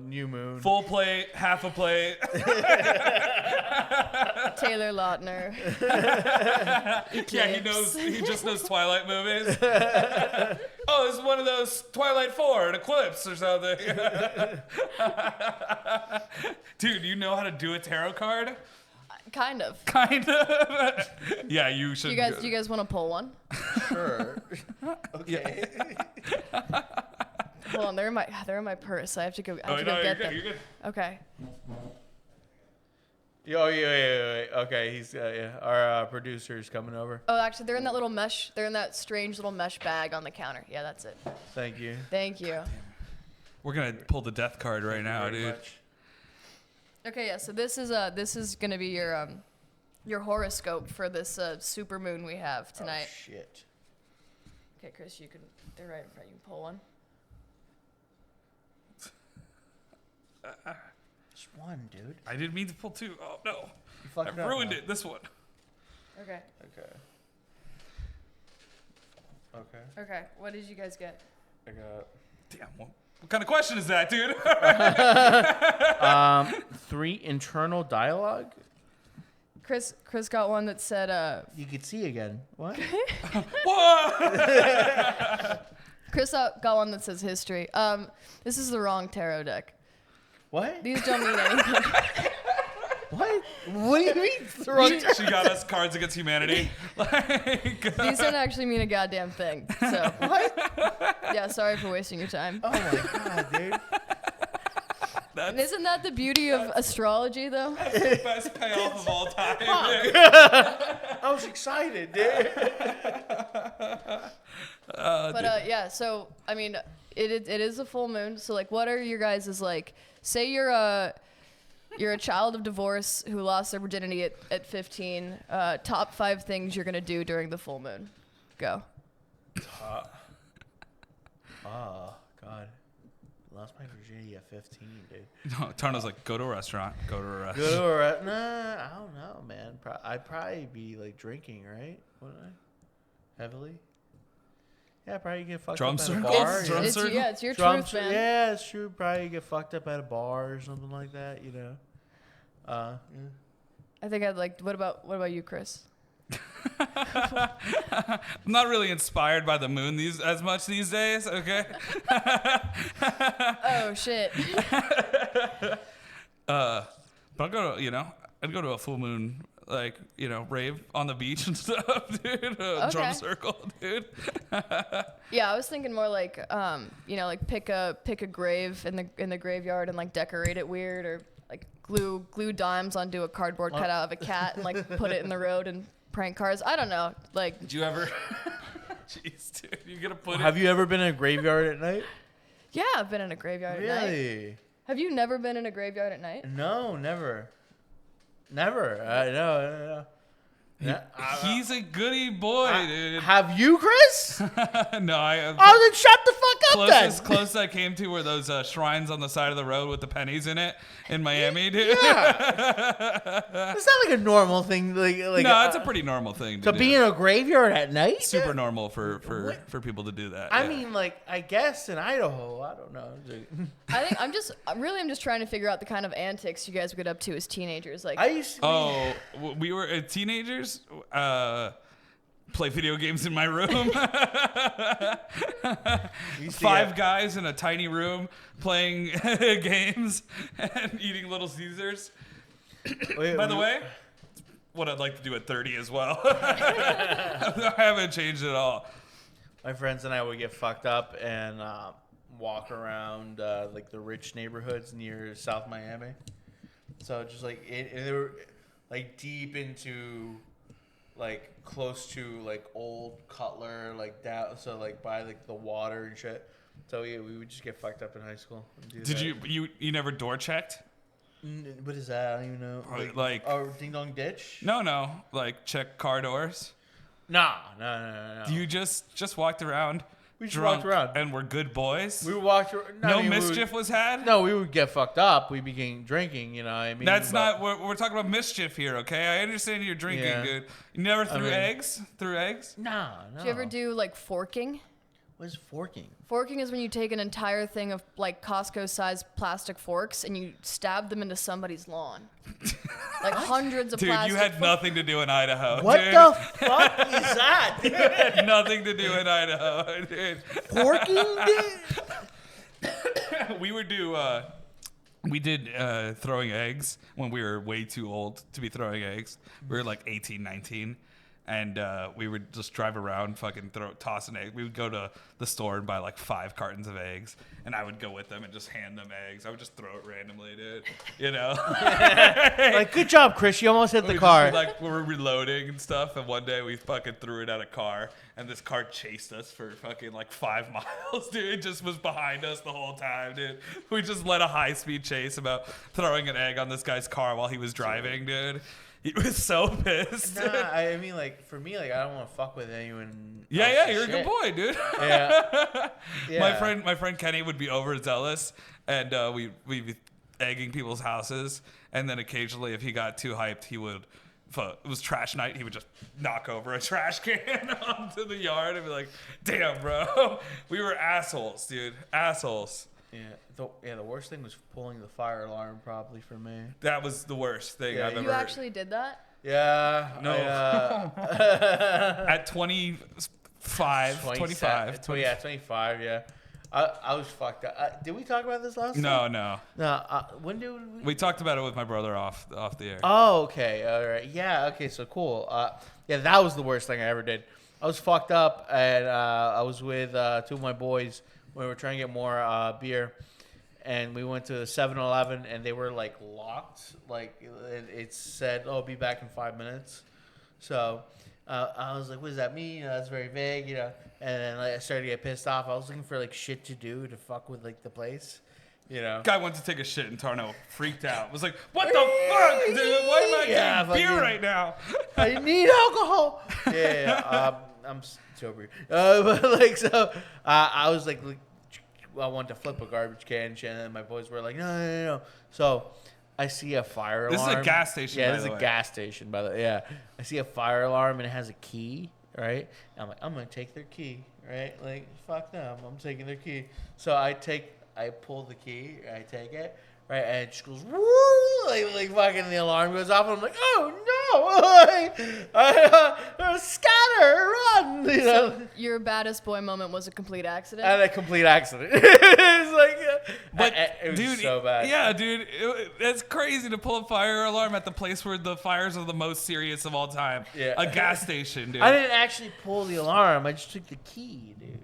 new moon. Full plate, half a plate. Taylor Lautner. Yeah, he knows. He just knows Twilight movies. Oh, this is one of those Twilight 4, an eclipse or something. Dude, you know how to do a tarot card? Kind of. Kind of. Yeah, you should. Do you guys want to pull one? Sure. Okay. Hold on, they're in my purse. I have to go. I have to no, go you're get good. them. You're good. Okay. Oh yeah. Okay, he's our producer's coming over. Oh, actually, they're in that little mesh. They're in that strange little mesh bag on the counter. Yeah, that's it. Thank you. Thank you. We're gonna pull the death card right now, Very dude. much. Okay, yeah. So this is gonna be your horoscope for this super moon we have tonight. Oh shit. Okay, Chris, they're right in front. You can pull one. Just one, dude. I didn't mean to pull two. Oh no, You fucked I've it up ruined now. it. This one. Okay. Okay. What did you guys get? I got Damn. What kind of question is that, dude? 3 internal dialogue. Chris got one that said You could see again. What? Whoa! Chris got one that says history. This is the wrong tarot deck. What? These don't mean anything. What? What do you mean? Throw She got us Cards Against Humanity. These don't actually mean a goddamn thing. So What? yeah, sorry for wasting your time. Oh my god, dude. And isn't that the beauty of astrology, though? That's the best payoff of all time. I was excited, dude. But yeah, so I mean, it is a full moon. So like, what are your guys' like? Say you're a child of divorce who lost their virginity at 15. Top 5 things you're gonna do during the full moon. Go. Oh god. Lost my virginity at 15, dude. No, Tarno's like, go to a restaurant. Go to a restaurant. Go to a nah, I don't know, man. I'd probably be like drinking, right? Wouldn't I? Heavily. Yeah, probably get fucked Drum up at a circle? bar. Drum yeah. circle? Yeah, it's your Drum truth, man. Yeah, it's true. Probably get fucked up at a bar or something like that, you know. Yeah. I think I'd like. What about you, Chris? I'm not really inspired by the moon as much these days, okay? Oh shit. But I'll go to, I'd go to a full moon, like, rave on the beach and stuff, dude. Drum Okay. circle, dude. Yeah, I was thinking more like, like pick a grave in the graveyard and like decorate it weird, or like glue dimes onto a cardboard cutout of a cat and like put it in the road and prank cars. I don't know. Like, Did you ever? Jeez, dude, you're gonna put Have you ever been in a graveyard at night? yeah, I've been in a graveyard at night. Really? Have you never been in a graveyard at night? No, never. Never. No. He's a goody boy, dude. Have you, Chris? No, I. Oh, then shut the fuck up Closest I came to were those shrines on the side of the road with the pennies in it in Miami, dude. Yeah. It's not like a normal thing. Like no, it's a pretty normal thing to be in a graveyard at night. Super normal for people to do that. I mean, like, I guess in Idaho, I don't know. I think I'm just trying to figure out the kind of antics you guys would get up to as teenagers. Like, I used to. We were teenagers. Play video games in my room. Five guys in a tiny room playing games and eating Little Caesars. By the way, what I'd like to do at 30 as well. I haven't changed at all. My friends and I would get fucked up and walk around like the rich neighborhoods near South Miami. So just like they were like deep into like close to like old Cutler, like down, so like by like the water and shit. So yeah, we would just get fucked up in high school. Did you never door checked? What is that? I don't even know. Like ding dong ditch? No, like check car doors. No. Do you just walked around? We just walked around and we're good boys. We walked around. No mischief was had. No, we would get fucked up. We began drinking. You know, what I mean, that's not. We're talking about mischief here, okay? I understand you're drinking, dude. You never threw eggs? Threw eggs? No. Did you ever do like forking? What is forking? Forking is when you take an entire thing of like Costco-sized plastic forks and you stab them into somebody's lawn. Like hundreds of plastic. Dude, you had nothing to do in Idaho. What dude. the fuck is that? You had nothing to do in Idaho, dude. Forking, dude? We did throwing eggs when we were way too old to be throwing eggs. We were like 18, 19. And we would just drive around, fucking toss an egg. We would go to the store and buy like 5 cartons of eggs, and I would go with them and just hand them eggs. I would just throw it randomly, dude. You know? Like, good job, Chris. You almost hit the car. We were reloading and stuff, and one day we fucking threw it at a car, and this car chased us for fucking like 5 miles, dude. It just was behind us the whole time, dude. We just led a high-speed chase about throwing an egg on this guy's car while he was driving, dude. He was so pissed. Nah, I mean, like, for me, like, I don't want to fuck with anyone. Yeah, you're a good boy, dude. Yeah. My friend Kenny would be overzealous, and we'd be egging people's houses, and then occasionally, if he got too hyped, he would. If it was trash night, he would just knock over a trash can onto the yard and be like, "Damn, bro, we were assholes, dude, assholes." Yeah, the worst thing was pulling the fire alarm probably for me. That was the worst thing I've ever. You actually did that? Yeah. No. At 25. 25, yeah. I was fucked up. Did we talk about this last time? No. No. When did we talked about it with my brother off the air. Oh, okay. All right. Yeah, okay, so cool. Yeah, that was the worst thing I ever did. I was fucked up, and I was with 2 of my boys when we were trying to get more beer. And we went to 7-Eleven, and they were, like, locked. Like, it said, "Oh, be back in 5 minutes." So I was like, what does that mean? You know, that's very vague, you know. And then like, I started to get pissed off. I was looking for, like, shit to do to fuck with, like, the place, you know. Guy went to take a shit in Tarno, freaked out. Was like, what the fuck, dude? Why am I getting beer right now? I need alcohol. Yeah. I'm sober. But, like, so I was like I wanted to flip a garbage can and shit, and then my boys were like, no. So I see a fire alarm. This is a gas station, yeah, by this the is way. a gas station, by the way. Yeah. I see a fire alarm, and it has a key, right? And I'm like, I'm going to take their key, right? Like, fuck them. I'm taking their key. So I pull the key, I take it, right? And it just goes, woo! Like fucking the alarm goes off, and I'm like, oh, no! Scatter, run! You know? So your baddest boy moment was a complete accident? And a complete accident. It's like, but it was dude, so bad. Yeah, dude, it's crazy to pull a fire alarm at the place where the fires are the most serious of all time. Yeah. A gas station, dude. I didn't actually pull the alarm. I just took the key, dude.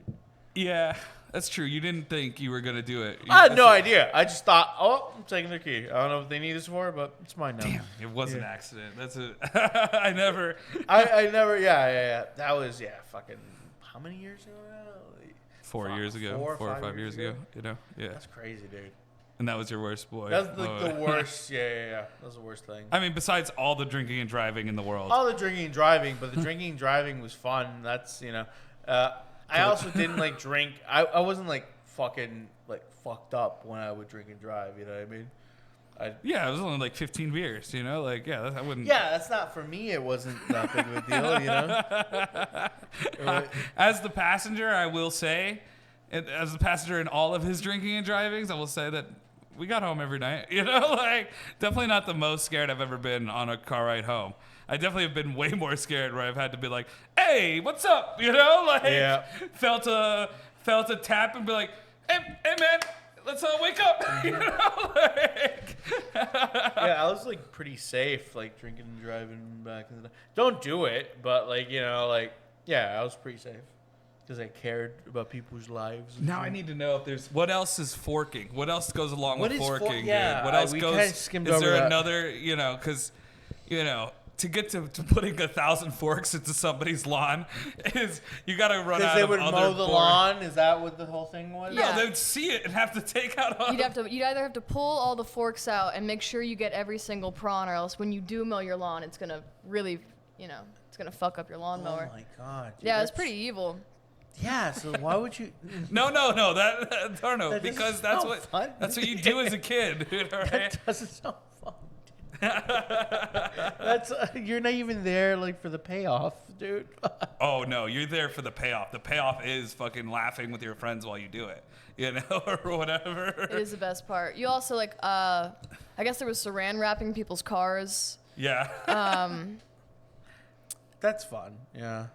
Yeah, that's true. You didn't think you were gonna do it. I had no idea. I just thought, I'm taking their key. I don't know what they need this for, but it's mine now. Damn, it was an accident. That's it. I never. I never. Yeah. That was fucking. How many years ago now? Like, 4 years ago, 4 or 5 years ago. You know, yeah. That's crazy, dude. And that was your worst boy. That's like the worst. Yeah. That was the worst thing. I mean, besides all the drinking and driving in the world. All the drinking and driving, but the drinking and driving was fun. That's, I also didn't like drink. I wasn't like fucking like fucked up when I would drink and drive. You know what I mean? Yeah, it was only like 15 beers, Like, yeah, I wouldn't. Yeah, that's not for me. It wasn't that big of a deal, As the passenger, I will say, as the passenger in all of his drinking and drivings, I will say that we got home every night. Like, definitely not the most scared I've ever been on a car ride home. I definitely have been way more scared where I've had to be like, "Hey, what's up?" Like, Yeah. felt a tap and be like, "Hey man, let's wake up." Like, Yeah, I was like pretty safe, like drinking and driving back in the day. Don't do it, but like I was pretty safe because I cared about people's lives. now I need to know if there's what else is forking. What else goes along What with is forking? yeah, dude? What else we goes? kinda skimmed Is over there that. another? Because to get to putting 1,000 forks into somebody's lawn is you got to run Because out they of would other mow the fork. lawn. Is that what the whole thing was? No, Yeah. they'd see it and have to take out. You'd either have to pull all the forks out and make sure you get every single prawn, or else when you do mow your lawn, it's gonna really, it's gonna fuck up your lawnmower. Oh my god. Dude, Yeah, it's that's- pretty evil. Yeah. So why would you? No, that Tarno, That because doesn't that's sound what fun. that's what you do as a kid, dude. All right? That doesn't sound fun. That's you're not even there like for the payoff, dude. Oh no, you're there for the payoff. The payoff is fucking laughing with your friends while you do it, or whatever. It is the best part. You also I guess there was saran wrapping people's cars. Yeah. That's fun. Yeah.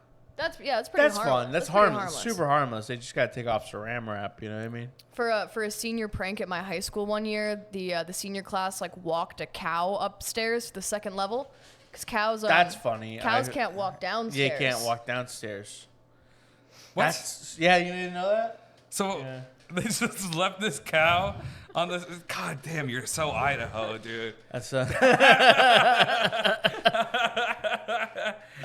It's pretty That's harmless. fun. That's pretty harmless. Super harmless. They just gotta take off saran wrap. You know what I mean? For a senior prank at my high school one year, the senior class walked a cow upstairs to the second level, because cows. That's funny. Cows can't walk downstairs. Yeah, can't walk downstairs. What? Yeah, you didn't know that? So Yeah. they just left this cow on this. God damn, you're so Idaho, dude. That's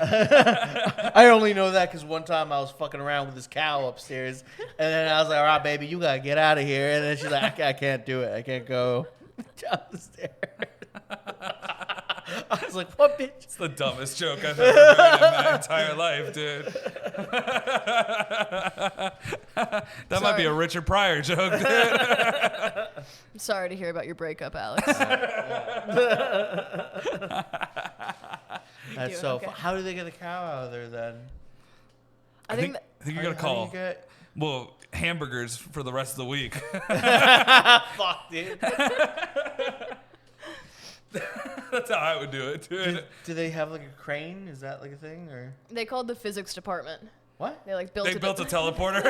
I only know that because one time I was fucking around with this cow upstairs, and then I was like, "All right, baby, you gotta get out of here." And then she's like, "I can't do it. I can't go down the stairs." I was like, "What, bitch?" It's the dumbest joke I've ever heard in my entire life, dude. That might be a Richard Pryor joke, dude. I'm sorry to hear about your breakup, Alex. That's so. How do they get the cow out of there then? I think you gotta How do call. you get- Well, hamburgers for the rest of the week. Fuck, dude. That's how I would do it, dude. Do they have like a crane? Is that like a thing or they called the physics department. what? They built They built a teleporter.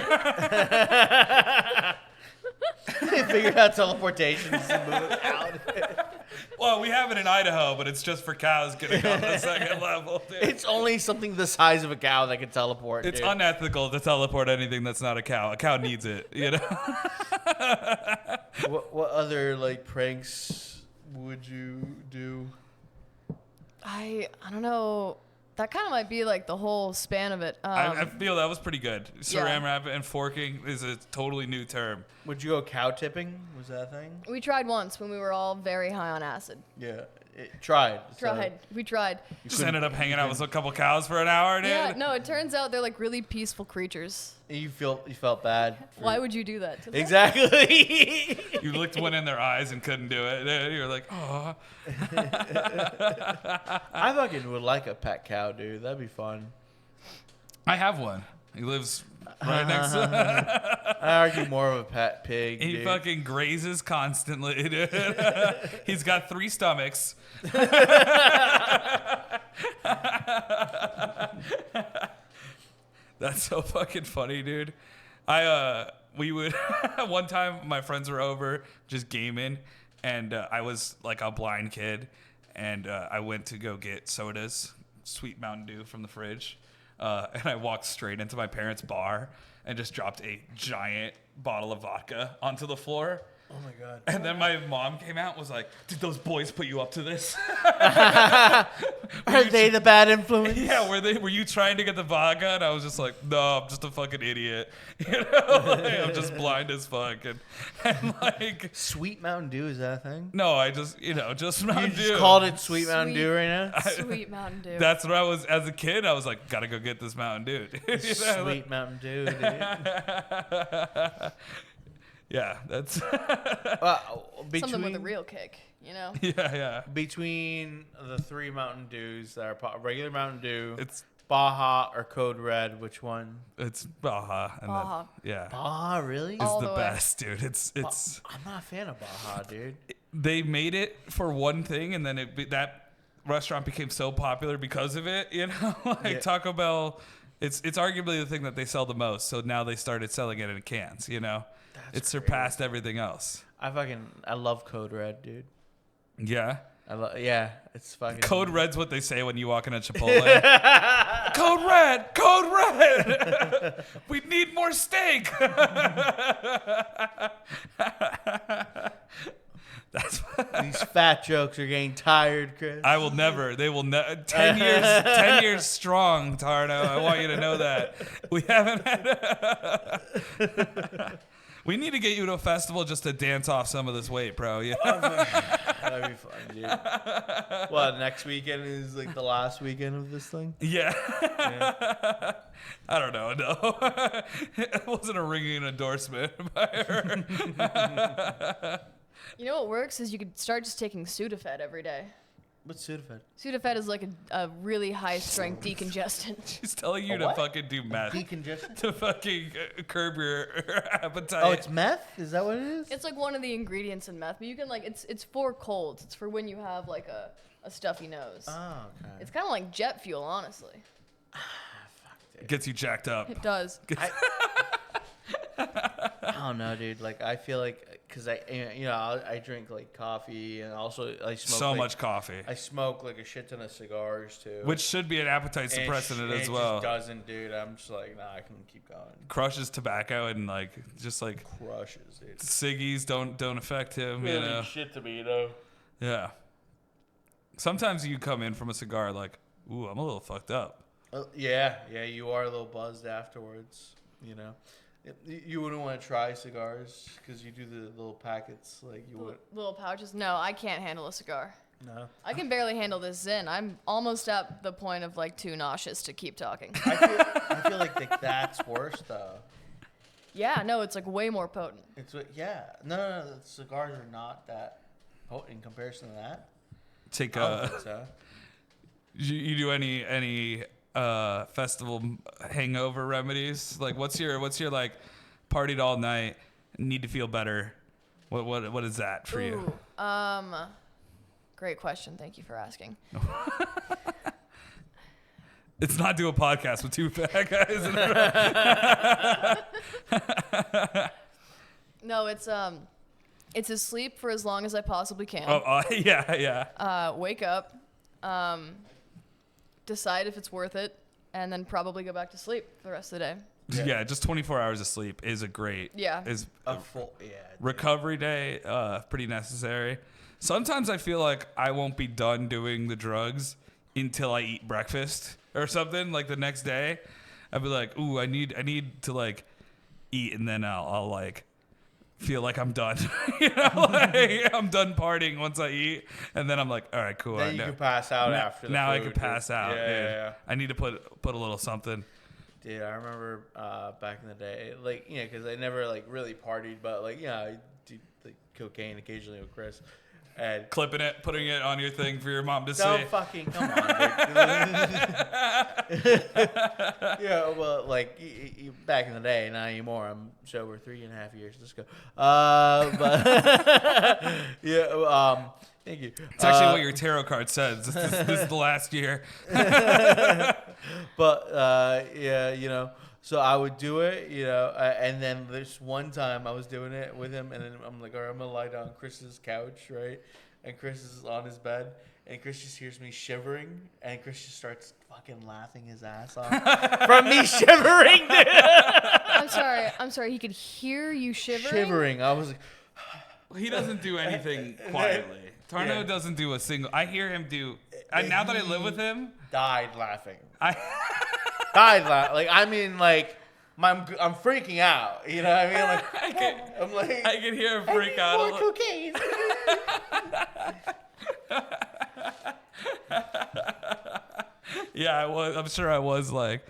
They figured out teleportation to move it out. Well, we have it in Idaho, but it's just for cows getting on the second level, dude. It's only something the size of a cow that can teleport. It's dude. unethical to teleport anything that's not a cow. A cow needs it, What other like pranks would you do? I don't know. That kind of might be the whole span of it. I feel that was pretty good. Saran Yeah. wrap and forking is a totally new term. Would you go cow tipping? Was that a thing? We tried once when we were all very high on acid. Yeah, tried. We tried. Just ended up hanging out with a couple cows for an hour, dude. Yeah, no, it turns out they're really peaceful creatures. You felt bad. Why would you do that to them? Exactly. You looked one in their eyes and couldn't do it. You were like, oh. I fucking would like a pet cow, dude. That'd be fun. I have one. He lives right next to I argue more of a pet pig. He dude. fucking grazes constantly, dude. He's got 3 stomachs. That's so fucking funny, dude. We would one time my friends were over just gaming, and I was like a blind kid, and I went to go get sodas, sweet Mountain Dew from the fridge, and I walked straight into my parents' bar and just dropped a giant bottle of vodka onto the floor. Oh my god. And then my mom came out and was like, "Did those boys put you up to this?" Are they the bad influence? Yeah, were you trying to get the vodka? And I was just like, "No, I'm just a fucking idiot. Like, I'm just blind as fuck." And like, Sweet Mountain Dew, is that a thing? no, I just just Mountain You Dew. just called it Sweet Mountain Dew right now? Sweet Mountain Dew. That's what I was as a kid. I was like, "Gotta go get this Mountain Dew." Dude. Sweet Mountain Dew, dude. Yeah, that's Something with a real kick, you know? yeah. Between the 3 Mountain Dews that are regular Mountain Dew, It's Baja or Code Red, which one? Baja. And Baja. yeah, Baja, really? it's All the the way. best, dude. It's I'm not a fan of Baja, dude. they made it for one thing, and then that restaurant became so popular because of it. You know, like Yeah. Taco Bell. It's arguably the thing that they sell the most. So now they started selling it in cans. You know, it surpassed everything else. I love Code Red, dude. Yeah. Yeah, it's fucking Code Red's what they say when you walk in a Chipotle. Code Red! Code Red! We need more steak! That's These fat jokes are getting tired, Chris. I will never. They will never. 10 years. 10 years strong, Tarno. I want you to know that. We haven't had. We need to get you to a festival just to dance off some of this weight, bro. Yeah. That'd be fun, dude. What, next weekend is like the last weekend of this thing? Yeah. Yeah. I don't know. No, it wasn't a ringing endorsement by her. You know what works is you could start just taking Sudafed every day. What's Sudafed? Sudafed is like a really high strength decongestant. She's telling you A to what? fucking do meth. Decongestant? To fucking curb your appetite. Oh, it's meth? Is that what it is? It's like one of the ingredients in meth, but you can like it's for colds. It's for when you have like a stuffy nose. Oh, okay. It's kind of like jet fuel, honestly. Gets you jacked up. It does. I don't know, dude. Like, I feel like, because I drink like coffee, and also I smoke So like, much coffee. I smoke like a shit ton of cigars too. Which should be an appetite And suppressant it as well. just doesn't, dude. I'm just like, nah, I can keep going. Crushes tobacco and like just like Crushes, dude. ciggies don't affect him, you know. Shit to me, you know. Yeah. Sometimes you come in from a cigar like, ooh, I'm a little fucked up. Yeah, you are a little buzzed afterwards, you know. You wouldn't want to try cigars because you do the little packets like you would. Little pouches. No, I can't handle a cigar. No. I can barely handle this Zin. I'm almost at the point of like too nauseous to keep talking. I feel like that's worse though. Yeah, no, it's like way more potent. No, the cigars are not that potent in comparison to that. Take I don't think so. you do any festival hangover remedies? Like what's your like partied all night, need to feel better? What is that for you? Great question. Thank you for asking. It's not do a podcast with two fat guys. No, it's to sleep for as long as I possibly can. Yeah. Wake up, decide if it's worth it, and then probably go back to sleep for the rest of the day. Yeah, just 24 hours of sleep is a great. Yeah. Is A full, recovery day, pretty necessary. Sometimes I feel like I won't be done doing the drugs until I eat breakfast or something. Like the next day, I'll be like, "Ooh, I need to like eat," and then I'll like feel like I'm done. You know, like I'm done partying once I eat, and then I'm like, "All right, cool." Then you can pass out after. Now I food, can pass out. Yeah. I need to put a little something. Dude, I remember back in the day, like, you know, because I never like really partied, but like, yeah, I do like cocaine occasionally with Chris. And Clipping it, putting it on your thing for your mom to see. don't fucking come on, dude. Yeah, well, like back in the day, not anymore. I'm sober 3.5 years. Let's go. But yeah, thank you. It's actually what your tarot card says. This is the last year. But yeah, you know, so I would do it, you know, and then this one time I was doing it with him, and then I'm like, all right, I'm gonna lie down on Chris's couch, right? And Chris is on his bed, and Chris just hears me shivering, and Chris just starts fucking laughing his ass off from me shivering, dude. I'm sorry. He could hear you shivering. Shivering. I was like, He doesn't do anything quietly. Tarno doesn't do a single. I hear him do. Now that I live with him, died laughing. Died laughing. Like I mean, like I'm freaking out. You know what I mean? Like I can hear him freak out. More cocaine. Yeah, I'm sure I was like,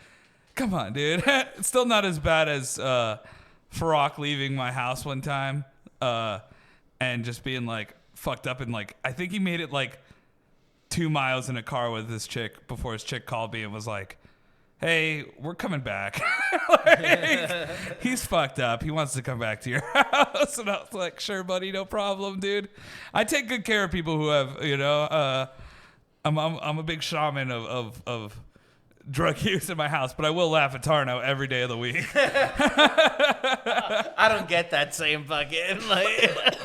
come on, dude. It's still not as bad as Farak leaving my house one time and just being like fucked up and like I think he made it like 2 miles in a car with this chick before his chick called me and was like, hey, we're coming back. Like, he's fucked up. He wants to come back to your house. And I was like, sure, buddy, no problem, dude. I take good care of people who have, I'm a big shaman of drug use in my house, but I will laugh at Tarno every day of the week. I don't get that same fucking like.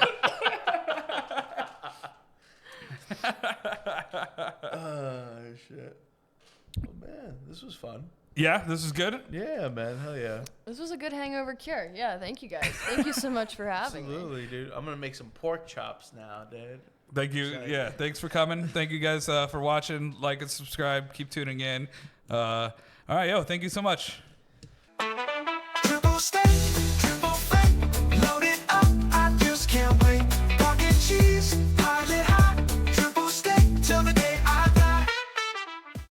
Oh shit! Oh man, this was fun. Yeah, this is good. Yeah, man, hell yeah. This was a good hangover cure. Yeah, thank you guys. Thank you so much for having me. Absolutely, dude. I'm gonna make some pork chops now, dude. Thank you. Yeah, thanks for coming. Thank you guys for watching. Like and subscribe. Keep tuning in. All right, thank you so much.